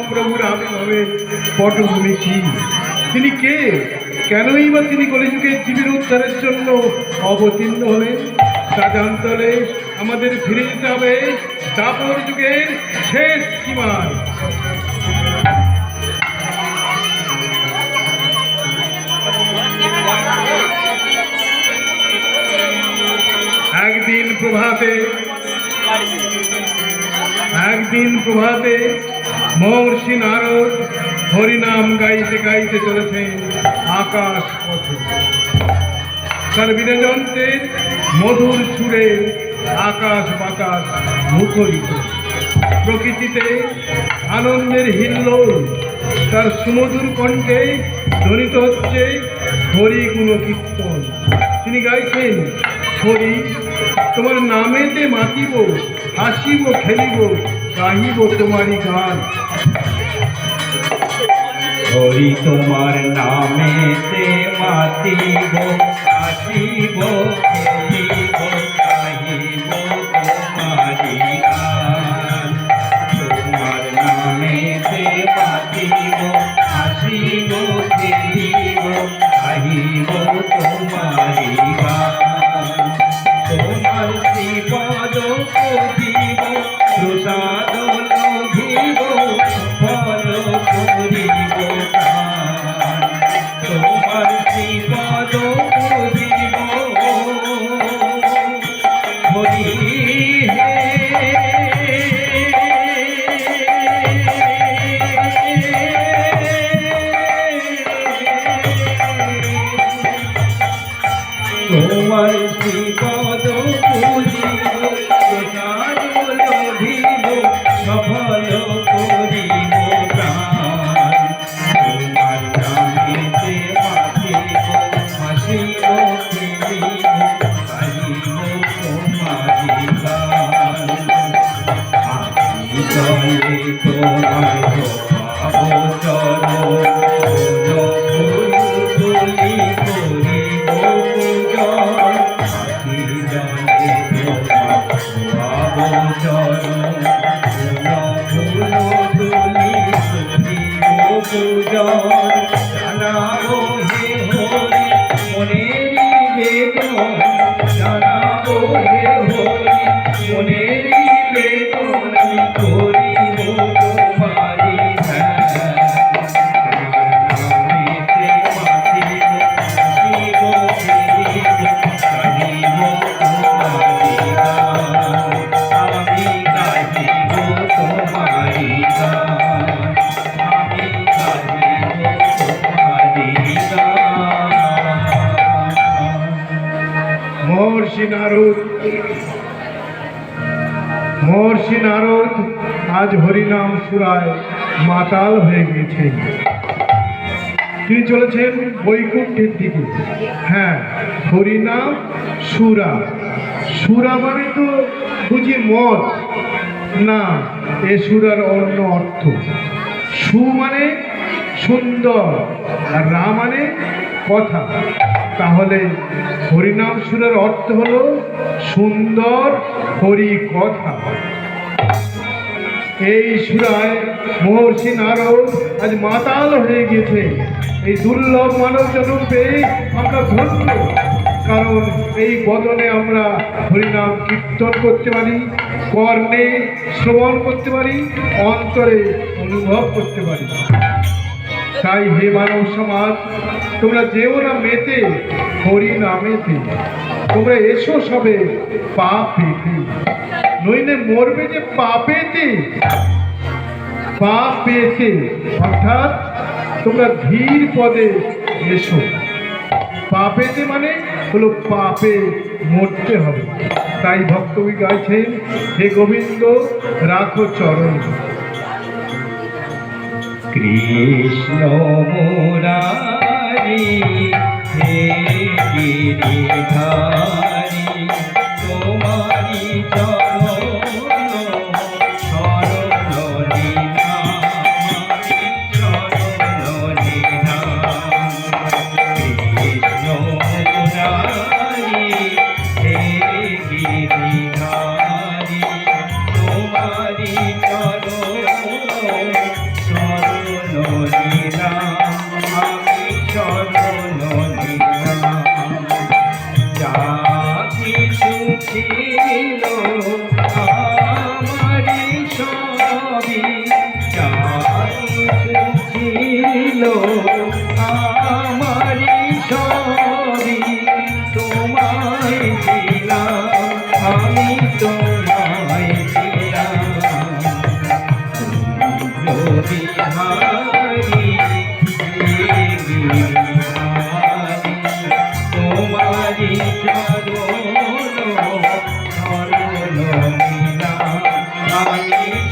মহাপ্রভুর আবির্ভাবের পটভূমি কি? তিনি কে? কেনই বা তিনি কলিযুগে জীবের উদ্ধারের জন্য অবতীর্ণ হলেন? তা জানতে হলে আমাদের ফিরে যেতে হবে দাপর যুগের শেষ সীমায়। একদিন প্রভাতে মহর্ষি নারদ হরিনাম গাইতে গাইতে চলেছেন আকাশ পথে। তার বীরযন্ত্রের মধুর সুরে আকাশ বাতাস মুখরিত। প্রকৃতিতে আনন্দের হিল্লোল, তার সুমধুর কণ্ঠে ধ্বনিত হচ্ছে হরি গুণ কীর্তন। তিনি গাইছেন, হরি তোমার নামেতে মাতিব, হাসিব খেলিব, গাহিব তোমারই গান। হরি তোমার নামেতে মাতিব, হাসিব খেলিব, গাহিব তোমারই গান। তোমার নামেতে মাতিব, হাসিব খেলিব, গাহিব তোমারই গান। তোমার শ্রীপদ পুজিব, প্রসাদ লভিব, ফল করিব প্রাণ। তোমার শ্রীপদ পুজিব, হরি হে। তোমার শ্রীপদ পুজিব, প্রসাদ লভিব, সফল করিব প্রাণ। তোমার নামেতে মাতিব, হাসিব খেলিব, গাহিব তোমারই গান। আমি চলে তোমার অবচরণ, ফুল তুলি করিব পূজন। আখি জলে তোমার অবচরণ, ফুল তুলি করিব পূজন। জানাবো হে হরি মনেরই বেদন, জানাবো হে হরি মনেরই বেদন। আমি করিব তোমারই ধ্যান। তোমার নামেতে মাতিব, হাসিব খেলিব, গাহিব তোমারই গান। আমি গাহিব তোমারই গান, আমি গাহিব তোমারই গান। মহর্ষি নারদ আজ হরিনাম সুরায় মাতাল হয়ে গিয়েছেন। তিনি চলেছেন বৈকুণ্ঠের দিকে। হ্যাঁ, হরিনাম সুরা, সুরা মানে তো বুঝি মদ না, এ সুরার অন্য অর্থ। সু মানে সুন্দর, আর রা মানে কথা। তাহলে হরিনাম সুরের অর্থ হলো সুন্দর হরি কথা। এই সুরায় মহর্ষি নারদ আজ মাতাল হয়ে গেছে। এই দুর্লভ মানব জন্ম পেয়ে আমরা ধন্য, কারণ এই বদনে আমরা হরিনাম কীর্তন করতে পারি, কর্ণে শ্রবণ করতে পারি, অন্তরে অনুভব করতে পারি। তাই হে মানব সমাজ, তোমরা যেও না মেতে হরি নামেতে, তোমরা এসো সবে পাপ পেতে, নইলে মরবে যে পাপেতে। পাপ পেতে অর্থাৎ তোমরা ধীর পদে এসো। পাপেতে মানে হলো পাপে মরতে হবে। তাই ভক্তবি গাইছেন, হে গোবিন্দ রাখো চরণ। কৃষ্ণ মুরারি হে গিরিধারি, তোমারি চরণ শরণ নিধাম, শরণ নিধাম। কৃষ্ণ মুরারি হে গিরিধারি, তোমারি চরণ ছিল আমারি সবই তোমায় দিলাম আমি তোমায় দিলাম বিহারি তোমারি চরণ নীলাম আমি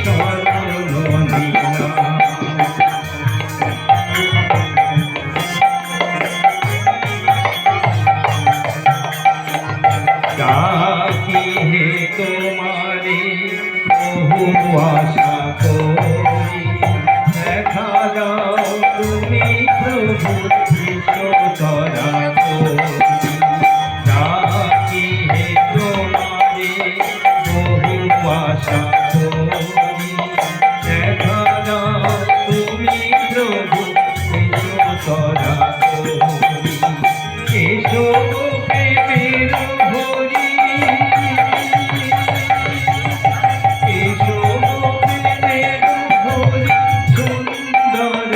চরণ নীলাম ডাকি হে তোমারে বহু আশা করি দেখা দাও তুমি প্রভু বিশ্বতরা করি ডাকি হে তোমারে বহু আশা করি দেখা দাও তুমি প্রভু বিশ্বতরা করি এসো প্রেমের ভরি এসো প্রেমের ভরি সুন্দর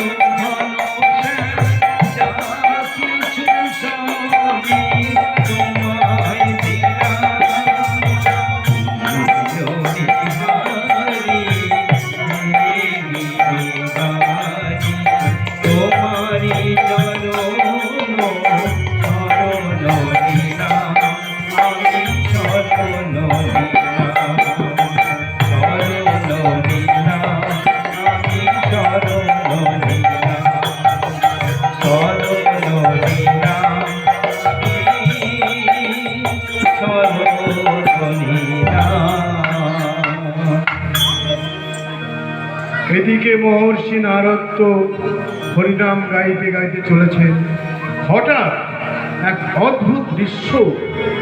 যা কিছু সবই তোমায় দিলাম তোমারি চরণ এদিকে মহর্ষি নারদ তো হরিনাম গাইতে গাইতে চলেছেন। হঠাৎ এক অদ্ভুত দৃশ্য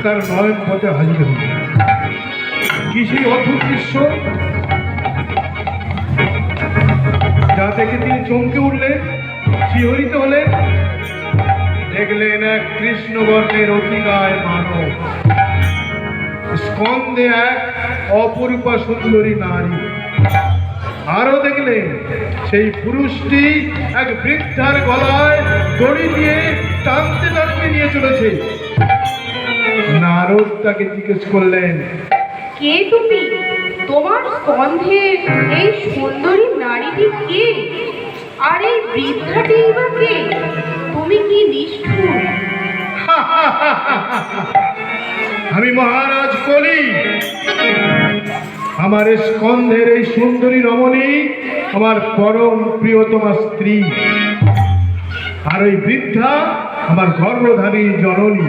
তার নয়ন পথে হাজির হল। কি সেই অদ্ভুত দৃশ্য যা দেখে তিনি চমকে উঠলেন, শিহরিত হলেন। দেখলেন এক কৃষ্ণবর্ণের অতিকায় মানব, স্কন্ধে এক অপরূপা সুন্দরী নারী। আরো দেখলেন সেই পুরুষটি এক বৃদ্ধার গলায় দড়ি দিয়ে টানতে টানতে নিয়ে চলেছে। নারদ তাকে জিজ্ঞেস করলেন, কে তুমি? তোমার স্কন্ধে এই সুন্দরী নারীটি কে? আর এই বৃদ্ধাটি বা কে? তুমি কি নিষ্ঠুর! আমি মহারাজ কলি। আমার স্কন্ধের এই সুন্দরী রমণী আমার পরম প্রিয়তমা স্ত্রী, আর ওই বৃদ্ধা আমার গর্ভধারী জননী।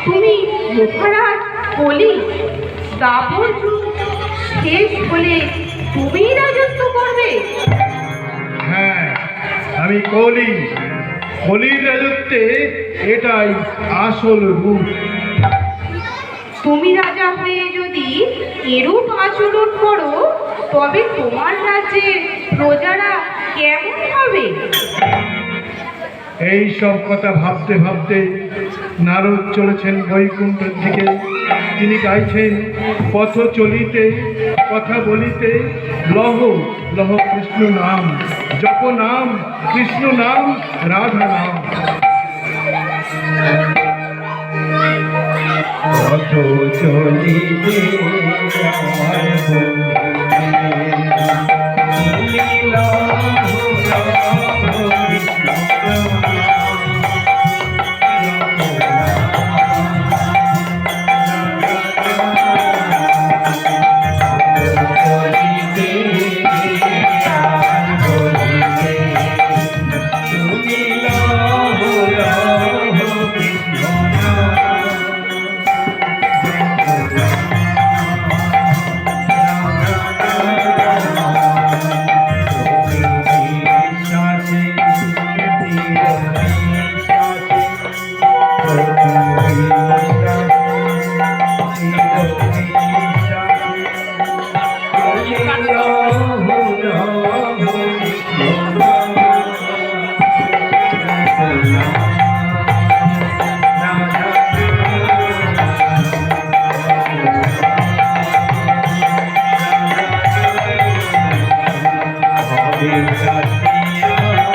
তুমি মহারাজ কলি? দাপর যুগ শেষ হলে তুমি রাজত্ব করবে? হ্যাঁ, আমি কলি। কলির রাজত্বে এটাই আসল রূপ। তুমি রাজা হয়ে যদি এরূপ আচরণ করো তবে তোমার রাজ্যের প্রজারা কেমন হবে? এই সব কথা ভাবতে ভাবতে নারদ চলেছেন বৈকুণ্ঠের দিকে। তিনি গাইছেন, পথ চলিতে কথা বলিতে লহ লহ কৃষ্ণ নাম, জপ নাম কৃষ্ণ নাম রাধা নাম। পথ চলিতে আমার বন্ধু Hare Krishna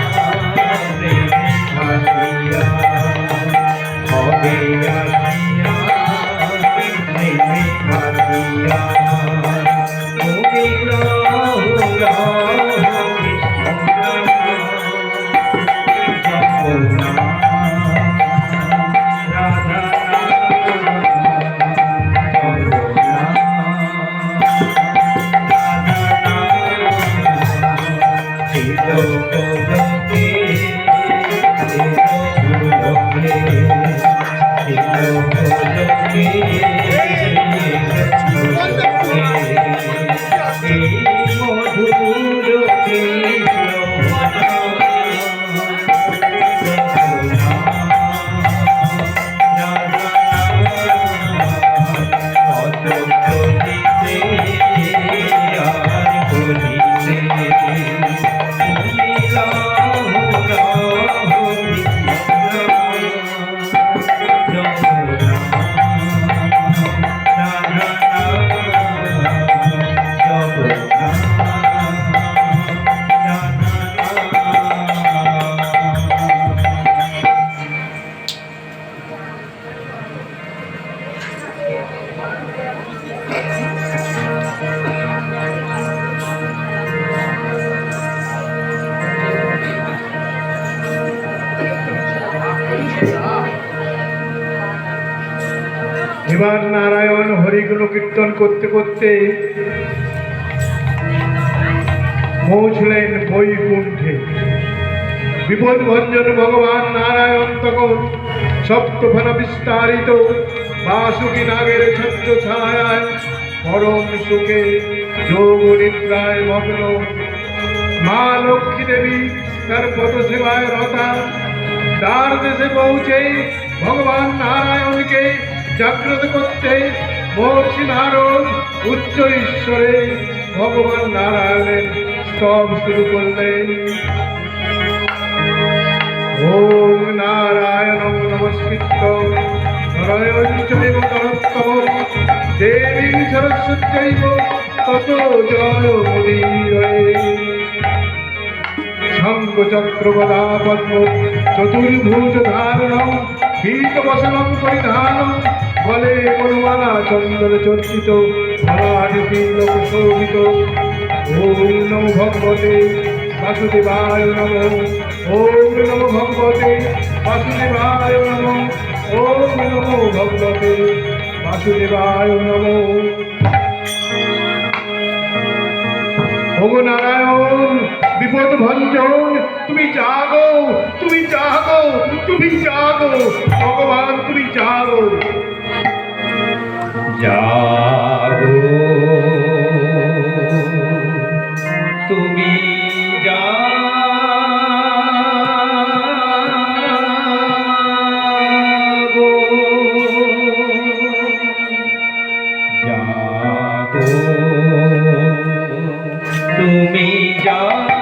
এবার নারায়ণ হরিগুণ কীর্তন করতে করতে পৌঁছলেন বৈকুণ্ঠে। বিপদ ভঞ্জন ভগবান নারায়ণ তখন সপ্তফল বিস্তারিত বাসুকি নাগের ছত্র ছায়ায় পরম সুখে যোগ নিদ্রায় মগ্ন। মা লক্ষ্মী দেবী তার পদ সেবায় রতা। তার দেশে পৌঁছে ভগবান নারায়ণকে জাগ্রত করতে মহর্ষি নারদ উচ্চ ঈশ্বরে ভগবান নারায়ণের স্তব শুরু করলেন। ওম নারায়ণং নমস্কৃত্য নরং চৈব নরোত্তমং দেবীং সরস্বতীং ততো জয়মুদীরয়ে। শঙ্খ চক্র গদা পদ্ম চতুর্ভুজ ধারণং পীতবসনং পরিধানং বলে বনমালা চন্দন চর্চিত ধরাধৃতি লোক শোভিত। ওম নমো ভগবতে বাসুদেবায় নমঃ। ওম নমো ভগবতে বাসুদেবায় নমঃ। ওম নমো ভগবতে বাসুদেবায় নমঃ। ওগো নারায়ণ বিপদ ভঞ্জন, তুমি জাগো, তুমি জাগো, তুমি জাগো, ভগবান তুমি জাগো। জাগো তুমি জাগো, জাগো তুমি জাগো,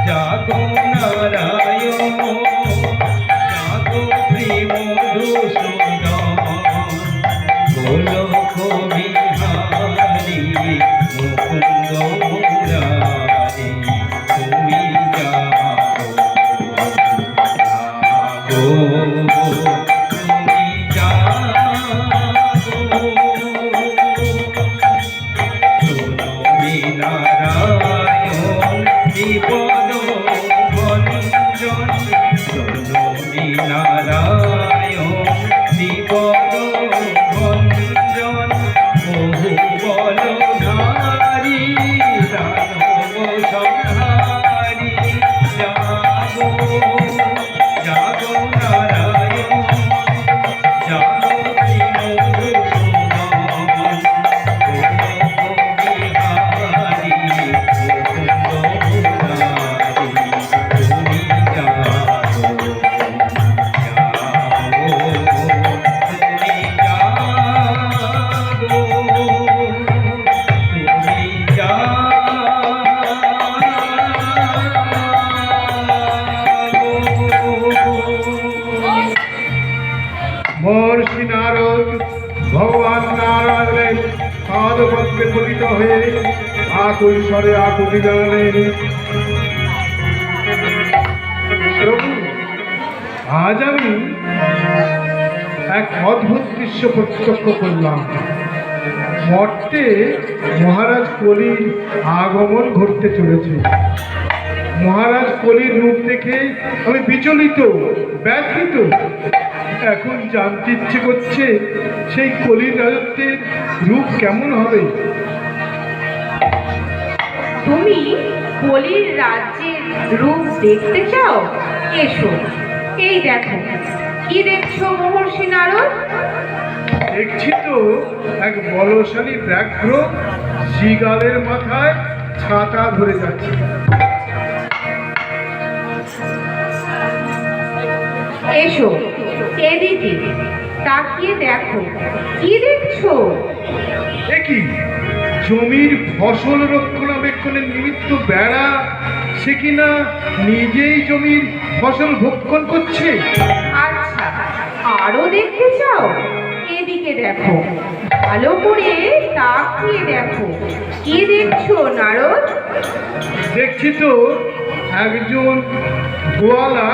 জাগো নারায়ণ, জাগো প্রেমধুসূদন, গোলক বিহারী মুকুন্দ মুরারি, তুমি জাগো, জাগো তুমি জাগো, তুমি নারায়ণ বিপদ ভঞ্জন, তুমি নারায়ণ বিপদ ভঞ্জন, বহু বলধারী দানব সংহারী, জাগো জাগো নারায়ণ, জাগো প্রেমধুসূদন, বিহারী মুকুন্দ মুরারি, তুমি জাগো, জাগো তুমি জাগো, তুমি জাগো। মহর্ষি নারদ ভগবান নারায়ণের পাদপদ্মে পতিত হয়ে আকুল স্বরে আকুতি জানালেন, প্রভু আজ আমি এক অদ্ভুত দৃশ্য প্রত্যক্ষ করলাম। মর্তে মহারাজ কলির আগমন ঘটতে চলেছে। মহারাজ কলির রূপ দেখে আমি বিচলিত, ব্যথিত। এখন জানতে ইচ্ছে করছে সেই কলির রাজত্বের রূপ কেমন হবে। তুমি কলির রাজ্যের রূপ দেখতে চাও? এসো, এই দেখো। কি দেখছো মহর্ষি নারদ? দেখছি তো এক বলশালী ব্যাঘ্র শৃগালের মাথায় ছাতা ধরে যাচ্ছে। এসো এদিকে, তাকিয়ে দেখো। কি দেখছো? একই জমির ফসল রক্ষণাবেক্ষণের নিমিত্ত বেড়া, সে কিনা নিজেই জমির ফসল ভক্ষণ করছে। আচ্ছা, আরো দেখতে চাও? এদিকে দেখো, ভালো করে তাকিয়ে দেখো। কি দেখছো নারদ? দেখছি তো একজন গোয়ালা